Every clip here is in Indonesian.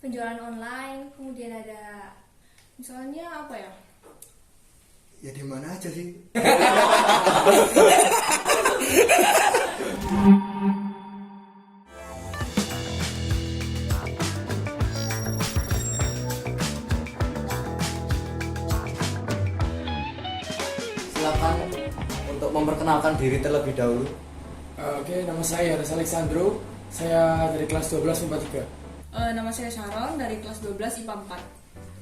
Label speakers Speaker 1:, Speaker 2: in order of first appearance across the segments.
Speaker 1: penjualan online, kemudian ada misalnya apa ya?
Speaker 2: Ya di mana aja sih.
Speaker 3: Silakan untuk memperkenalkan diri terlebih dahulu.
Speaker 4: Oke, nama saya Res Alexandro. Saya dari kelas 12 IPA 3.
Speaker 5: Nama saya Sharon dari kelas 12 IPA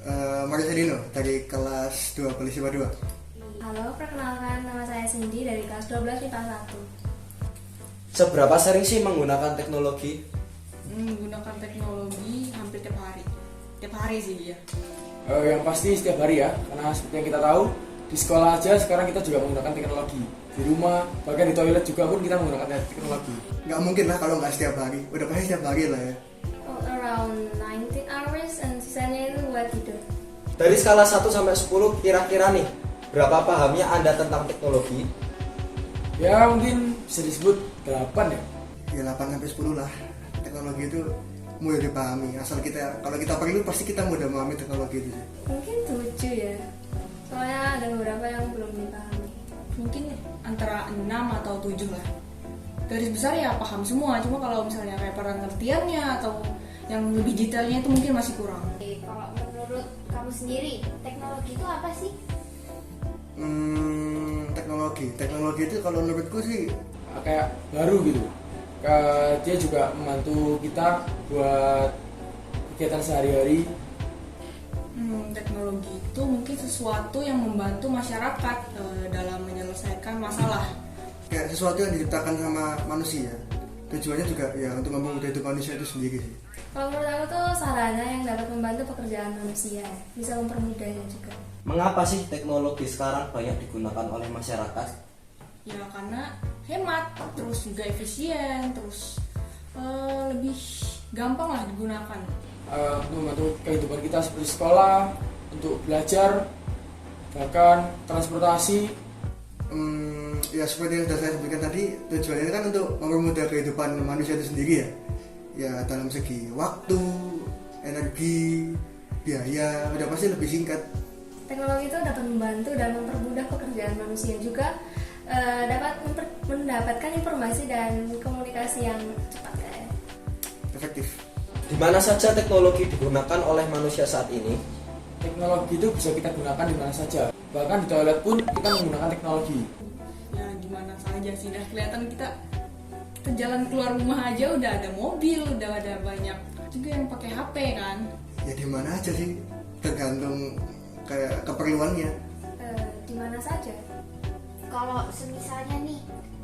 Speaker 5: 4.
Speaker 2: Maria Dino dari kelas 2 Polisi 2.
Speaker 1: Halo, perkenalkan nama saya Cindy dari kelas 12 IPA 1.
Speaker 3: Seberapa sering sih menggunakan teknologi?
Speaker 5: Menggunakan teknologi hampir tiap hari. Tiap hari sih ya.
Speaker 4: Yang pasti setiap hari ya, karena seperti yang kita tahu di sekolah aja sekarang kita juga menggunakan teknologi. Di rumah, bahkan di toilet juga pun kita menggunakan teknologi.
Speaker 2: Nggak mungkin lah kalau nggak setiap hari. Udah pasti setiap hari lah ya.
Speaker 1: Around 19 hours and sisanya itu buat tidur.
Speaker 3: Dari skala 1 sampai 10 kira-kira nih, berapa pahamnya Anda tentang teknologi?
Speaker 4: Ya mungkin bisa disebut 8 ya.
Speaker 2: Ya 8 sampai 10 lah. Teknologi itu mudah dipahami. Asal kita, kalau kita perlu pasti kita mudah memahami teknologi itu sih.
Speaker 1: Mungkin 7 ya. Soalnya ada beberapa yang belum dipahami.
Speaker 5: Mungkin antara 6 atau 7 lah. Garis besar ya paham semua, cuma kalau misalnya kayak pengertiannya atau yang lebih detailnya itu mungkin masih kurang.
Speaker 1: Kalau menurut kamu sendiri, teknologi itu apa sih?
Speaker 2: Teknologi itu kalau menurutku sih
Speaker 4: Kayak baru gitu. Dia juga membantu kita buat kegiatan sehari-hari.
Speaker 5: Teknologi itu mungkin sesuatu yang membantu masyarakat dalam menyelesaikan masalah.
Speaker 2: kayak sesuatu yang diciptakan sama manusia. Tujuannya juga ya untuk mempermudah hidup manusia itu sendiri sih.
Speaker 1: Kalau menurut aku tuh sarana yang dapat membantu pekerjaan manusia, bisa mempermudahnya juga.
Speaker 3: Mengapa sih teknologi sekarang banyak digunakan oleh masyarakat?
Speaker 5: Ya karena hemat, terus juga efisien, terus lebih gampang lah digunakan.
Speaker 4: Untuk membantu kehidupan kita seperti sekolah, untuk belajar, bahkan transportasi.
Speaker 2: Ya seperti yang sudah saya sebutkan tadi, tujuannya kan untuk mempermudah kehidupan manusia itu sendiri ya. Ya dalam segi waktu, energi, biaya, udah pasti lebih singkat.
Speaker 1: Teknologi itu dapat membantu dan mempermudah pekerjaan manusia juga, dapat mendapatkan informasi dan komunikasi yang cepat ya.
Speaker 2: Efektif.
Speaker 3: Di mana saja teknologi digunakan oleh manusia saat ini?
Speaker 4: Teknologi itu bisa kita gunakan di mana saja. Bahkan di toilet pun kita menggunakan teknologi.
Speaker 5: Ya gimana saja sih, dah kelihatan kita ke jalan keluar rumah aja udah ada mobil, udah ada banyak juga yang pakai HP kan.
Speaker 2: Ya di mana aja sih, tergantung kayak keperluannya.
Speaker 1: Di mana saja.
Speaker 6: Kalau semisalnya nih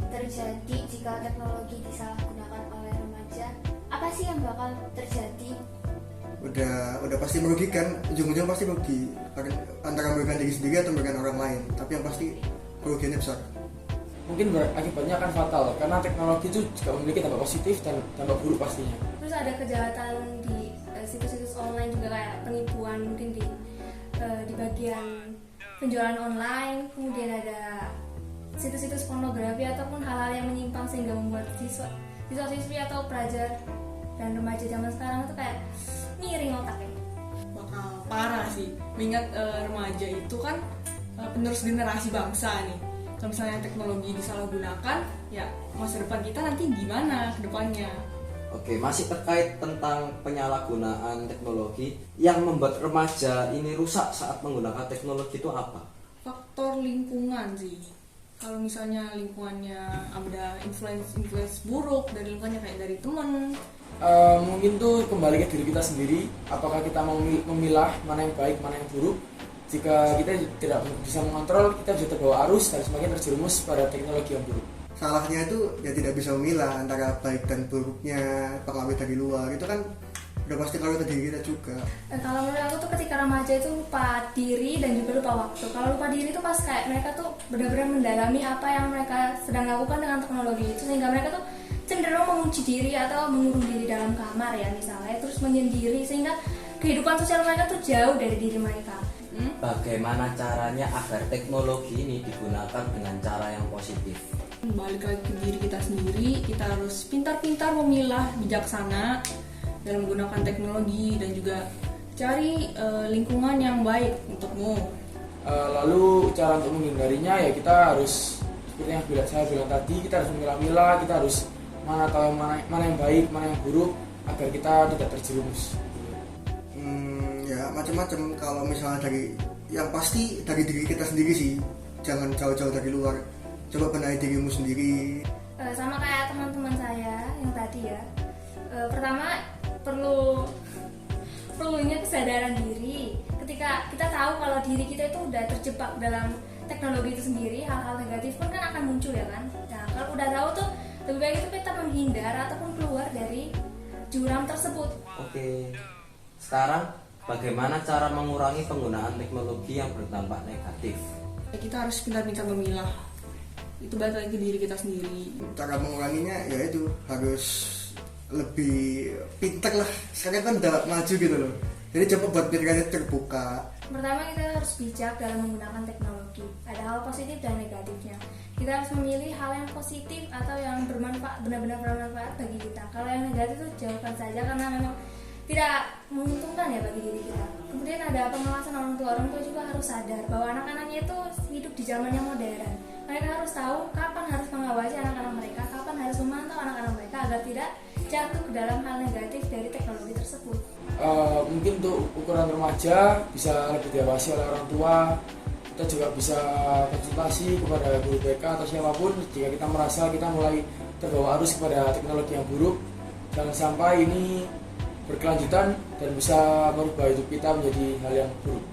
Speaker 6: terjadi jika teknologi disalahgunakan oleh remaja, apa sih yang bakal terjadi?
Speaker 2: Udah pasti merugikan, ujung-ujung pasti merugi antara merugikan diri sendiri atau merugikan orang lain, tapi yang pasti kerugiannya besar.
Speaker 4: Mungkin akibatnya akan fatal karena teknologi itu juga memiliki dampak positif dan dampak buruk pastinya.
Speaker 1: Terus ada kejahatan di situs-situs online juga, kayak penipuan mungkin di bagian penjualan online, kemudian ada situs-situs pornografi ataupun hal-hal yang menyimpang sehingga membuat siswa-siswi atau pelajar dan remaja zaman sekarang itu kayak miring otaknya.
Speaker 5: Bakal parah sih, mengingat remaja itu kan penerus generasi bangsa nih. Kalau misalnya teknologi disalahgunakan, ya masa depan kita nanti gimana ke depannya?
Speaker 3: Oke, masih terkait tentang penyalahgunaan teknologi yang membuat remaja ini rusak saat menggunakan teknologi itu apa?
Speaker 5: Faktor lingkungan sih. Kalau misalnya lingkungannya ada influence buruk dari lingkungannya, kayak dari teman.
Speaker 4: Mungkin tuh kembali ke diri kita sendiri, apakah kita mau memilah mana yang baik, mana yang buruk. Jika kita tidak bisa mengontrol, kita bisa terbawa arus dan semakin terjerumus pada teknologi yang buruk.
Speaker 2: Salahnya itu ya tidak bisa memilah antara baik dan buruknya pengaruh dari luar. Itu kan udah pasti kalau ke diri kita juga.
Speaker 1: Kalau menurut aku tuh ketika remaja itu lupa diri dan juga lupa waktu. Kalau lupa diri itu pas kayak mereka tuh benar-benar mendalami apa yang mereka sedang lakukan dengan teknologi itu, sehingga mereka tuh cenderung mengunci diri atau mengurung diri dalam kamar ya misalnya, terus menyendiri, sehingga kehidupan sosial mereka tuh jauh dari diri mereka.
Speaker 3: Bagaimana caranya agar teknologi ini digunakan dengan cara yang positif?
Speaker 5: Balik lagi ke diri kita sendiri, kita harus pintar-pintar memilah, bijaksana, dalam menggunakan teknologi dan juga cari lingkungan yang baik untukmu.
Speaker 4: Lalu cara untuk menghindarinya ya kita harus seperti yang saya bilang tadi, kita harus memilah-milah, kita harus tahu mana yang baik, mana yang buruk agar kita tidak terjerumus.
Speaker 2: Ya macam-macam. Kalau misalnya dari yang pasti dari diri kita sendiri sih, jangan jauh-jauh dari luar. Coba benahi dirimu sendiri.
Speaker 1: Sama kayak teman-teman saya yang tadi ya. Pertama perlunya kesadaran diri. Ketika kita tahu kalau diri kita itu udah terjebak dalam teknologi itu sendiri, hal-hal negatif pun kan akan muncul ya kan. Nah kalau udah tahu tuh lebih baik itu kita menghindar ataupun keluar dari jurang tersebut.
Speaker 3: Oke. Sekarang bagaimana cara mengurangi penggunaan teknologi yang berdampak negatif?
Speaker 5: Ya, kita harus pintar-pintar memilah. Itu balik lagi ke diri kita sendiri.
Speaker 2: Cara menguranginya ya itu harus lebih pintar lah. Sekarang kan udah maju gitu loh. Jadi coba buat pikirannya terbuka.
Speaker 1: Pertama kita harus bijak dalam menggunakan teknologi. Ada hal positif dan negatifnya. Kita harus memilih hal yang positif atau yang bermanfaat, benar-benar bermanfaat bagi kita. Kalau yang negatif itu jauhkan saja karena memang tidak menguntungkan ya bagi diri kita. Kemudian ada pengawasan orang tua juga harus sadar bahwa anak-anaknya itu hidup di zaman yang modern. Mereka harus tahu kapan harus mengawasi anak-anak mereka, kapan harus memantau anak-anak mereka agar tidak jatuh ke dalam hal negatif dari teknologi tersebut.
Speaker 4: Mungkin untuk ukuran remaja bisa lebih diawasi oleh orang tua. Kita juga bisa konsultasi kepada guru BK atau siapapun jika kita merasa kita mulai terbawa arus kepada teknologi yang buruk. Jangan sampai ini berkelanjutan dan bisa merubah hidup kita menjadi hal yang buruk.